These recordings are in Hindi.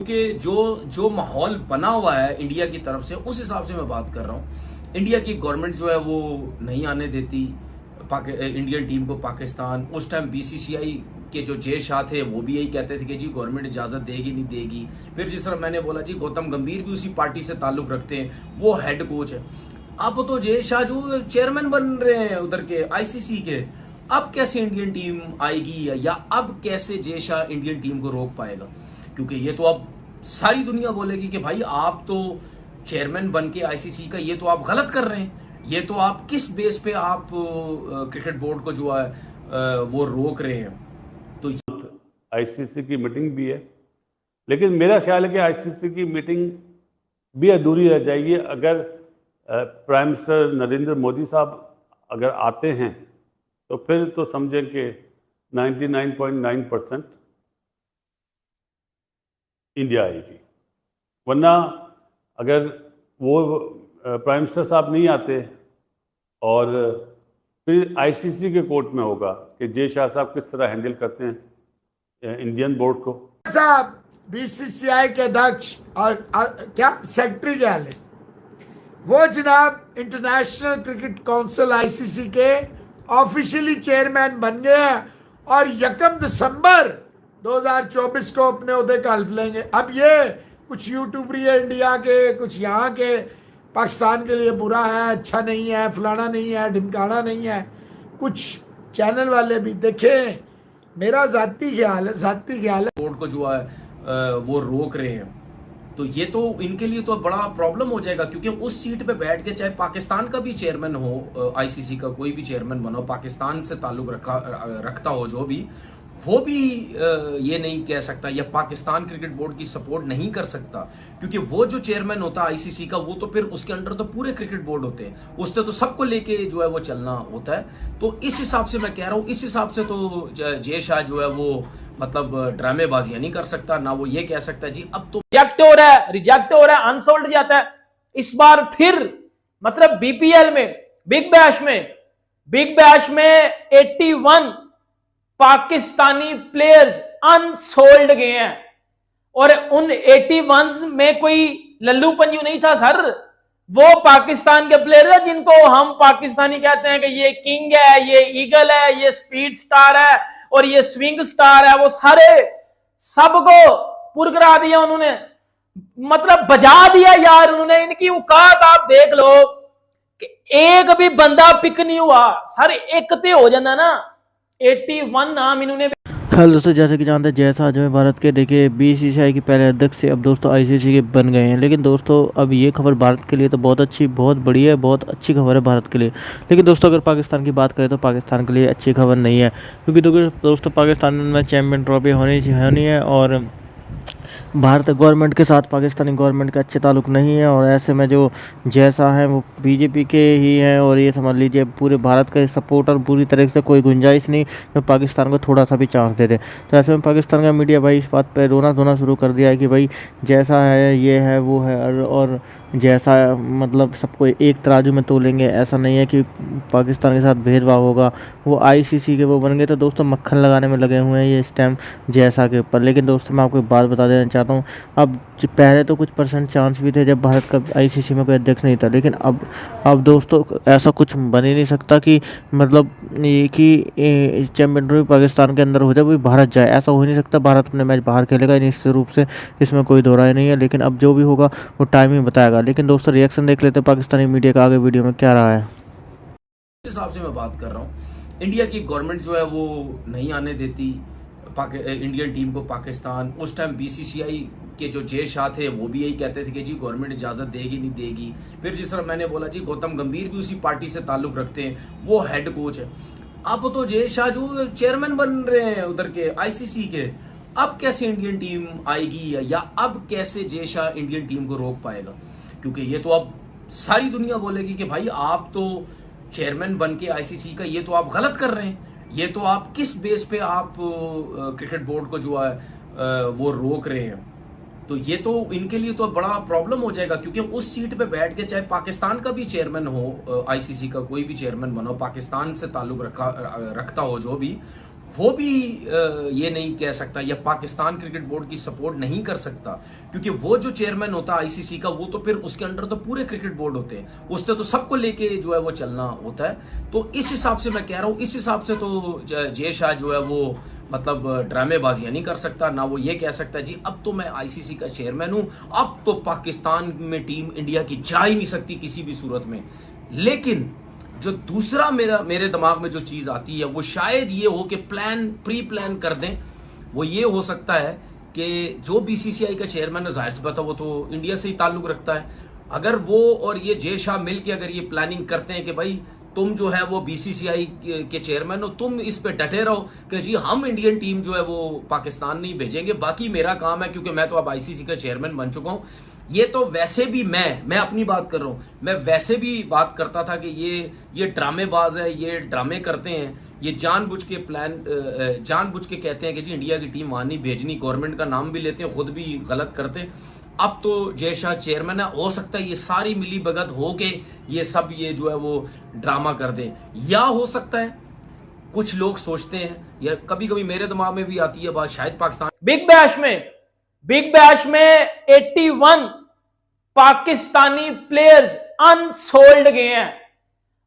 क्योंकि जो माहौल बना हुआ है इंडिया की तरफ से, उस हिसाब से मैं बात कर रहा हूँ। इंडिया की गवर्नमेंट जो है वो नहीं आने देती इंडियन टीम को पाकिस्तान। उस टाइम बीसीसीआई के जो जय शाह थे वो भी यही कहते थे कि जी गवर्नमेंट इजाज़त देगी नहीं देगी। फिर जिस तरह मैंने बोला जी गौतम गंभीर भी उसी पार्टी से ताल्लुक़ रखते हैं, वो हेड कोच है। अब तो जय शाह जो चेयरमैन बन रहे हैं उधर के आईसीसी के, अब कैसे इंडियन टीम आएगी या अब कैसे जय शाह इंडियन टीम को रोक पाएगा? क्योंकि ये तो अब सारी दुनिया बोलेगी कि भाई आप तो चेयरमैन बन के आईसीसी का ये तो आप गलत कर रहे हैं, ये तो आप किस बेस पे आप क्रिकेट बोर्ड को जो है वो रोक रहे हैं। तो आईसीसी की मीटिंग भी है, लेकिन मेरा ख्याल है कि आईसीसी की मीटिंग भी अधूरी रह जाएगी अगर प्राइम मिनिस्टर नरेंद्र मोदी साहब अगर आते हैं तो फिर तो समझें कि 99.9% इंडिया आएगी। वरना अगर वो प्राइम मिनिस्टर साहब नहीं आते और फिर आईसीसी के कोर्ट में होगा कि जय शाह साहब किस तरह हैंडल करते हैं इंडियन बोर्ड को। साहब बीसीसीआई के अध्यक्ष और क्या सेक्रेटरी क्या है वो जनाब इंटरनेशनल क्रिकेट काउंसिल आईसीसी के ऑफिशियली चेयरमैन बन गए हैं और 1 दिसंबर 2024 को अपने ओहदे का हल्फ लेंगे। अब ये कुछ यूट्यूबरी है इंडिया के, कुछ यहाँ के, पाकिस्तान के लिए बुरा है, अच्छा नहीं है, फलाना नहीं है, ढिमकाना नहीं है, कुछ चैनल वाले भी देखें। मेरा ज़ाती ख्याल है बोर्ड को जो है वो रोक रहे हैं। तो ये तो इनके लिए तो बड़ा प्रॉब्लम हो जाएगा, क्योंकि उस सीट पे बैठ के चाहे पाकिस्तान का भी चेयरमैन हो, आईसीसी का कोई भी चेयरमैन बनो, पाकिस्तान से ताल्लुक रखता हो जो भी, वो भी ये नहीं कह सकता या पाकिस्तान क्रिकेट बोर्ड की सपोर्ट नहीं कर सकता, क्योंकि वो जो चेयरमैन होता है आईसीसी का वो तो फिर उसके अंडर तो पूरे क्रिकेट बोर्ड होते हैं, उससे तो सबको लेके जो है वो चलना होता है। तो इस हिसाब से मैं कह रहा हूँ, इस हिसाब से तो जय शाह जो है वो मतलब ड्रामेबाजियां नहीं कर सकता, ना वो ये कह सकता जी अब तो रिजेक्ट हो रहा है, अनसोल्ड जाता है। इस बार फिर मतलब बीपीएल में बिग बैश में 81 पाकिस्तानी प्लेयर्स अनसोल्ड गए हैं और उन 81 में कोई लल्लू पंजू नहीं था सर। वो पाकिस्तान के प्लेयर है जिनको हम पाकिस्तानी कहते हैं कि ये किंग है, ये ईगल है, ये स्पीड स्टार है और ये स्विंग स्टार है। वो सारे सबको पुरकरा दिया उन्होंने, मतलब बजा दिया यार उन्होंने। इनकी औकात आप देख लो कि एक भी बंदा पिक नहीं हुआ सर, एक तो हो जाना ना। 81 नाम इन्होंने। हेलो दोस्तों, जैसे कि जानते हैं जय शाह जो है भारत के देखिए बीसीसीआई के पहले अध्यक्ष से अब दोस्तों आईसीसी के बन गए हैं। लेकिन दोस्तों अब ये खबर भारत के लिए तो बहुत अच्छी, बहुत बढ़िया है, बहुत अच्छी खबर है भारत के लिए। लेकिन दोस्तों अगर पाकिस्तान की बात करें तो पाकिस्तान के लिए अच्छी खबर नहीं है, क्योंकि दोस्तों पाकिस्तान में चैम्पियन ट्रॉफी होनी है और भारत गवर्नमेंट के साथ पाकिस्तानी गवर्नमेंट का अच्छे ताल्लुक नहीं है। और ऐसे में जो जय शाह हैं वो बीजेपी के ही हैं और ये समझ लीजिए पूरे भारत का सपोर्टर पूरी तरह से कोई गुंजाइश नहीं जो पाकिस्तान को थोड़ा सा भी चांस दे दे। तो ऐसे में पाकिस्तान का मीडिया भाई इस बात पर रोना धोना शुरू कर दिया है कि भाई जय शाह है, ये है, वो है और जैसा मतलब सबको एक तराजू में तोलेंगे, ऐसा नहीं है कि पाकिस्तान के साथ भेदभाव होगा। वो आईसीसी के वो बन गए तो दोस्तों मक्खन लगाने में लगे हुए हैं ये इस टाइम जय शाह के ऊपर। लेकिन दोस्तों मैं आपको एक बात बता देना चाहता हूँ, अब पहले तो कुछ परसेंट चांस भी थे जब भारत का आईसीसी में कोई अध्यक्ष नहीं था, लेकिन अब दोस्तों ऐसा कुछ बन ही नहीं सकता कि मतलब ये कि चैम्पियन ट्रॉफी पाकिस्तान के अंदर हो जाए, वो भारत जाए, ऐसा हो ही नहीं सकता। भारत अपने मैच बाहर खेलेगा निश्चित रूप से, इसमें कोई दो राय नहीं है। लेकिन अब जो भी होगा वो टाइम ही बताएगा। लेकिन दोस्तों रिएक्शन देख लेते हैं पाकिस्तानी मीडिया का आगे वीडियो में क्या रहा है। इस हिसाब से मैं बात कर रहा हूँ, इंडिया की गवर्नमेंट जो है वो नहीं आने देती इंडियन टीम को पाकिस्तान। उस टाइम बीसीसीआई के जो जय शाह थे वो भी यही कहते थे कि जी गवर्नमेंट इजाज़त देगी नहीं देगी। फिर जिस तरह मैंने बोला जी गौतम गंभीर भी उसी पार्टी से ताल्लुक़ रखते हैं, वो हेड कोच है। अब तो जय शाह जो चेयरमैन बन रहे हैं उधर के आईसीसी के, अब कैसे इंडियन टीम आएगी या अब कैसे जय शाह इंडियन टीम को रोक पाएगा? क्योंकि ये तो अब सारी दुनिया बोलेगी कि भाई आप तो चेयरमैन बन के आईसीसी का ये तो आप गलत कर रहे हैं, ये तो आप किस बेस पे आप क्रिकेट बोर्ड को जो है वो रोक रहे हैं। तो ये तो इनके लिए तो बड़ा प्रॉब्लम हो जाएगा, क्योंकि उस सीट पे बैठ के चाहे पाकिस्तान का भी चेयरमैन हो, आईसीसी का कोई भी चेयरमैन बनो, पाकिस्तान से ताल्लुक रखता हो जो भी, वो भी ये नहीं कह सकता, या पाकिस्तान क्रिकेट बोर्ड की सपोर्ट नहीं कर सकता, क्योंकि वो जो चेयरमैन होता है आईसीसी का, वो तो फिर उसके अंडर तो पूरे क्रिकेट बोर्ड होते हैं, उससे तो सबको लेके जो है वो चलना होता है। तो इस हिसाब से मैं कह रहा हूँ, इस हिसाब से तो जय शाह जो है वो मतलब ड्रामेबाजियां नहीं कर सकता, ना वो ये कह सकता जी अब तो मैं आईसीसी का चेयरमैन हूं, अब तो पाकिस्तान में टीम इंडिया की जा ही नहीं सकती किसी भी सूरत में। लेकिन जो दूसरा मेरे दिमाग में जो चीज़ आती है वो शायद ये हो कि प्री प्लान कर दें। वो ये हो सकता है कि जो बीसीसीआई का चेयरमैन है, जाहिर सी बात है वो तो इंडिया से ही ताल्लुक़ रखता है, अगर वो और ये जय शाह मिल के अगर ये प्लानिंग करते हैं कि भाई तुम जो है वो बीसीसीआई के चेयरमैन हो, तुम इस पे डटे रहो कि जी हम इंडियन टीम जो है वो पाकिस्तान नहीं भेजेंगे, बाकी मेरा काम है क्योंकि मैं तो अब आईसीसी का चेयरमैन बन चुका हूँ। ये तो वैसे भी मैं अपनी बात कर रहा हूँ, मैं वैसे भी बात करता था कि ये ड्रामेबाज है, ये ड्रामे करते हैं, ये जानबूझ के कहते हैं कि जी इंडिया की टीम वहाँ नहीं भेजनी, गवर्नमेंट का नाम भी लेते हैं, खुद भी गलत करते हैं। अब तो जय शाह चेयरमैन है, हो सकता है ये सारी मिली भगत हो के ये सब ये जो है वो ड्रामा कर दे, या हो सकता है कुछ लोग सोचते हैं, या कभी कभी मेरे दिमाग में भी आती है बात, शायद पाकिस्तान बिग बैश में 81 पाकिस्तानी प्लेयर्स अनसोल्ड गए हैं,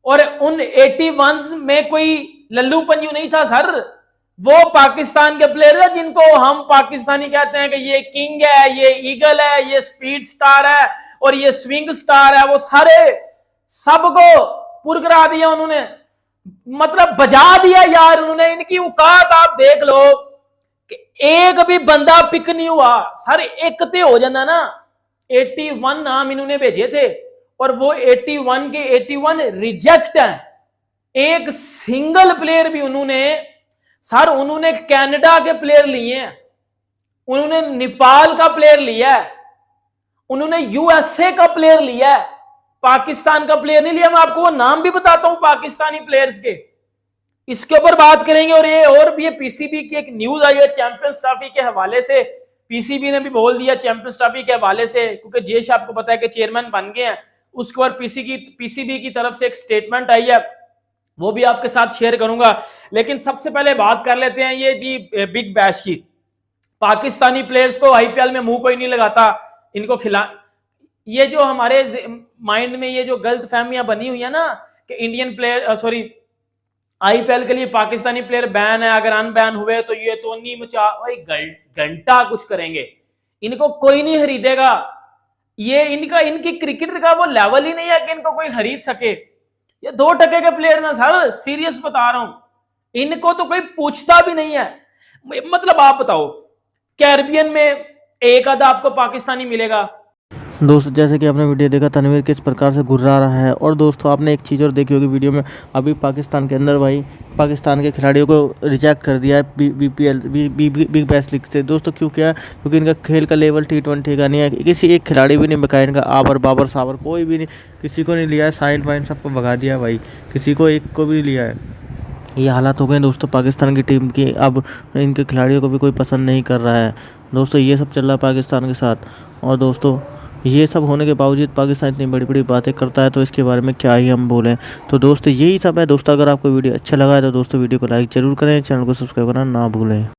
और उन 81 में कोई लल्लू पंजू नहीं था सर, वो पाकिस्तान के प्लेयर है जिनको हम पाकिस्तानी कहते हैं कि ये किंग है, ये ईगल है, ये स्पीड स्टार है और ये स्विंग स्टार है। वो सारे सबको पुरकरा दिया उन्होंने, मतलब बजा दिया यार उन्होंने। इनकी औकात आप देख लो कि एक भी बंदा पिक नहीं हुआ सर, एक ते हो जाना ना। 81 नाम इन्होंने भेजे थे और वो 81 के 81 रिजेक्ट हैं। एक सिंगल प्लेयर भी उन्होंने कनाडा के प्लेयर लिए हैं, उन्होंने नेपाल का प्लेयर लिया है, उन्होंने यूएसए का प्लेयर लिया है, पाकिस्तान का प्लेयर नहीं लिया। मैं आपको वो नाम भी बताता हूं पाकिस्तानी प्लेयर्स के, इसके ऊपर बात करेंगे। और भी ये पीसीबी की एक न्यूज आई है चैंपियंस ट्रॉफी के हवाले से, पीसीबी ने भी बोल दिया चैंपियंस ट्रॉफी के हवाले से, क्योंकि जयश आपको पता है कि चेयरमैन बन गए हैं। उसके बाद पीसीबी की तरफ से एक स्टेटमेंट आई है, वो भी आपके साथ शेयर करूंगा। लेकिन सबसे पहले बात कर लेते हैं ये जी बिग बैश की। पाकिस्तानी प्लेयर्स को आईपीएल में मुंह कोई नहीं लगाता, इनको ये जो हमारे माइंड में ये जो गलत फहमियां बनी हुई है ना कि इंडियन प्लेयर आईपीएल के लिए पाकिस्तानी प्लेयर बैन है, अगर अनबैन हुए तो ये तो नहीं मचा भाई घंटा कुछ करेंगे, इनको कोई नहीं खरीदेगा। ये इनकी क्रिकेट का वो लेवल ही नहीं है कि इनको कोई खरीद सके। ये 2% के प्लेयर ना सर, सीरियस बता रहा हूं, इनको तो कोई पूछता भी नहीं है। मतलब आप बताओ, कैरिबियन में एक आधा आपको पाकिस्तानी मिलेगा। दोस्तों जैसे कि आपने वीडियो देखा तनवीर किस प्रकार से घुर्रा रहा है, और दोस्तों आपने एक चीज़ और देखी होगी वीडियो में, अभी पाकिस्तान के अंदर भाई पाकिस्तान के खिलाड़ियों को रिजेक्ट कर दिया है बिग बैश लीग से। दोस्तों क्यों क्या? क्योंकि इनका खेल का लेवल T20 का नहीं है, किसी एक खिलाड़ी भी नहीं बकाया, इनका आबर बाबर साबर कोई भी नहीं, किसी को नहीं लिया है, साहिल वाइन सबको भगा दिया भाई, किसी को एक को भी नहीं लिया है। ये हालात हो गए दोस्तों पाकिस्तान की टीम की, अब इनके खिलाड़ियों को भी कोई पसंद नहीं कर रहा है। दोस्तों ये सब चल रहा है पाकिस्तान के साथ, और दोस्तों ये सब होने के बावजूद पाकिस्तान इतनी बड़ी बड़ी बातें करता है, तो इसके बारे में क्या ही हम बोलें। तो दोस्तों यही सब है दोस्तों, अगर आपको वीडियो अच्छा लगा है तो दोस्तों वीडियो को लाइक ज़रूर करें, चैनल को सब्सक्राइब करना ना भूलें।